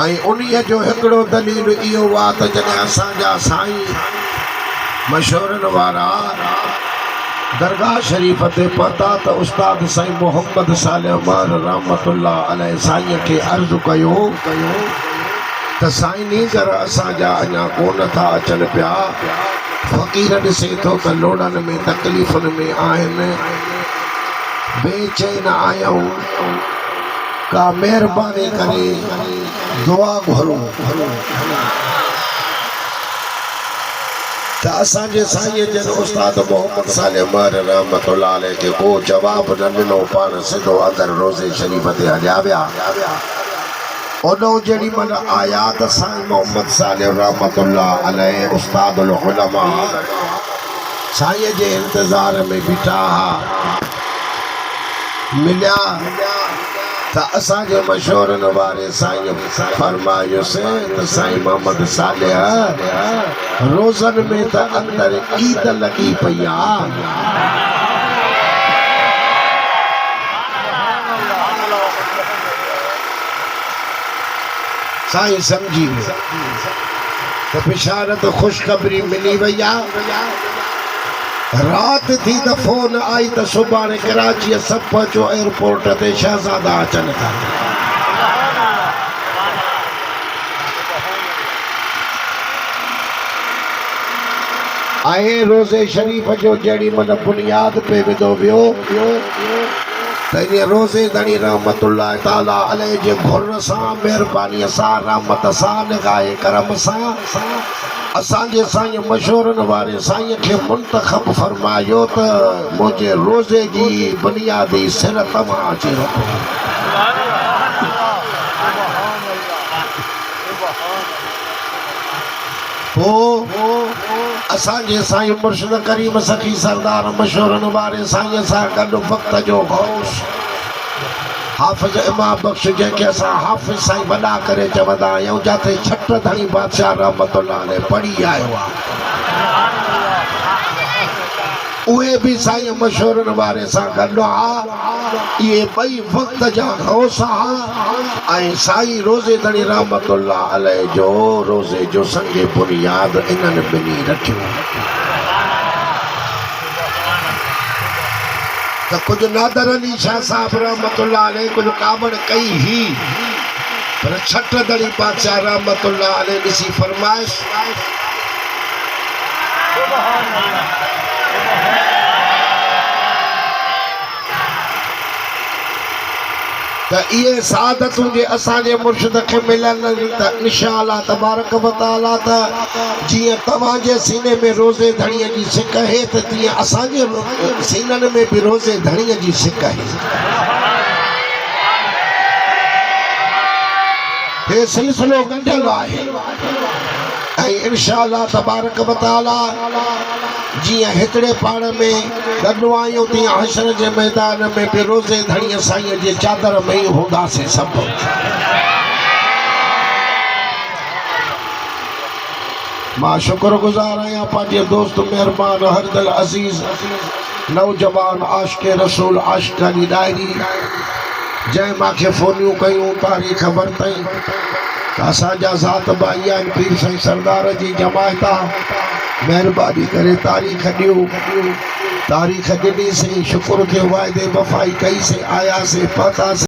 ऐं उन्हीअ जो हिकिड़ो दलील इहो आहे त जॾहिं असांजा साईं मशहूरनि वारा दरगाह शरीफ़ ते पहुता त उस्ताद साईं मोहम्मद साले उमर रहमतुल्लाह अलैह साईं खे अर्ज़ु कयो त साईं घर असांजा अञा कोन था अचनि पिया। फ़क़ीर ॾिसे थो त लोड़नि में तकलीफ़ुनि में आहिनि, बेचैन आहियूं, का महिरबानी करे दुआ घुरो त असांजे साईं जन उस्ताद मोहम्मद साले उमर रहमतुल्लाह अलैह खे को जवाब न ॾिनो, पाण सिधो अंदरि रोज़े शरीफ़ ते हलिया विया। ओॾो जेॾी महिल आया त साईं मोहम्मद साले रहमतुल्लाह अलैह उस्तादुल उलमा साईं जे इंतज़ार में बीठा मिलिया त असांजे मशहूरनि वारे साईं फरमायोसि त साईं मोहम्मद साले रोज़नि में त अंदरि ईद लॻी पई आहे। साईं सम्झी वियो त बिशारत ख़ुशख़बरी मिली वई आहे। रात थी त फोन आई त सुभाणे कराची सभु पहुचो एयरपोर्ट ते, शहज़ादा अचनि था। ऐं रोज़े शरीफ़ जो जेॾी महिल बुनियाद पे विधो वियो त इन रोज़े दणी रहमतुल्लाह ताला अलैह जे घुर सां महिरबानीअ सां रहमत सां निगाहे करम सां असांजे साईं मशहूरनि वारे साईं खे मुंतखब फरमायो त मुंहिंजे रोज़े जी बुनियादी सिर तव्हां अची रखो। असांजे साईं मुर्शिद करीम सखी सरदार मशहूरनि वारे साईं सां गॾु वक़्त जो गौश हाफ़िज़ इमाम बख्श जंहिंखे असां हाफ़िज़ साईं वॾा करे चवंदा आहियूं, जिते छट धणी बादशाह रहमतुल्लाह अलैह पढ़ी आयो आहे, उहे बि साईं मशहूरनि वारे सां गॾु आहे। इहे ॿई वक़्त जा गौस ऐं साईं रोज़े धणी रहमतुल्लाह अलैह जो रोज़े जो संगे बुनियाद इन्हनि ॿिन्ही रखियो। त कुझु नादर अली शाह साहब रहमतुल्लाह अलैह कुझु कावड़ कई ही, पर छट धणी बादशाह रहमतुल्लाह अलैह ॾिसी फरमाइश त इहे सादतूं जे असांजे मुर्शिद खे मिलनि त इंशाअल्लाह तबारक व तआला त जीअं तव्हांजे सीने में रोज़े धणीअ जी सिक आहे त तीअं असांजे सीननि में बि रोज़े धणीअ जी सिक आहे। हे सिलसिलो गंढियल आहे ऐं इंशाअल्लाह तबारक व तआला जीअं हिकिड़े पाण में गॾु आहियूं तीअं हशर जे मैदान में बि रोज़े धणीअ साईं जे चादर में ई हूंदासीं सभु। मां शुक्रगुज़ार आहियां पंहिंजे दोस्त महिरबान हरदल अज़ीज़ नौजवान आशिक़ रसूल आशिक़ानी डायरी जंहिं मूंखे फ़ोनियूं कयूं, तारीख़ वरितई त असांजा ज़ात भाई आहिनि, पीर साईं सरदार जी जमायत आहे, महिरबानी करे तारीख़ ॾियो। तारीख़ ॾिनीसीं, शुक्र थियो, वाइदे वफ़ाई कईसीं, आयासीं, पहुतासीं।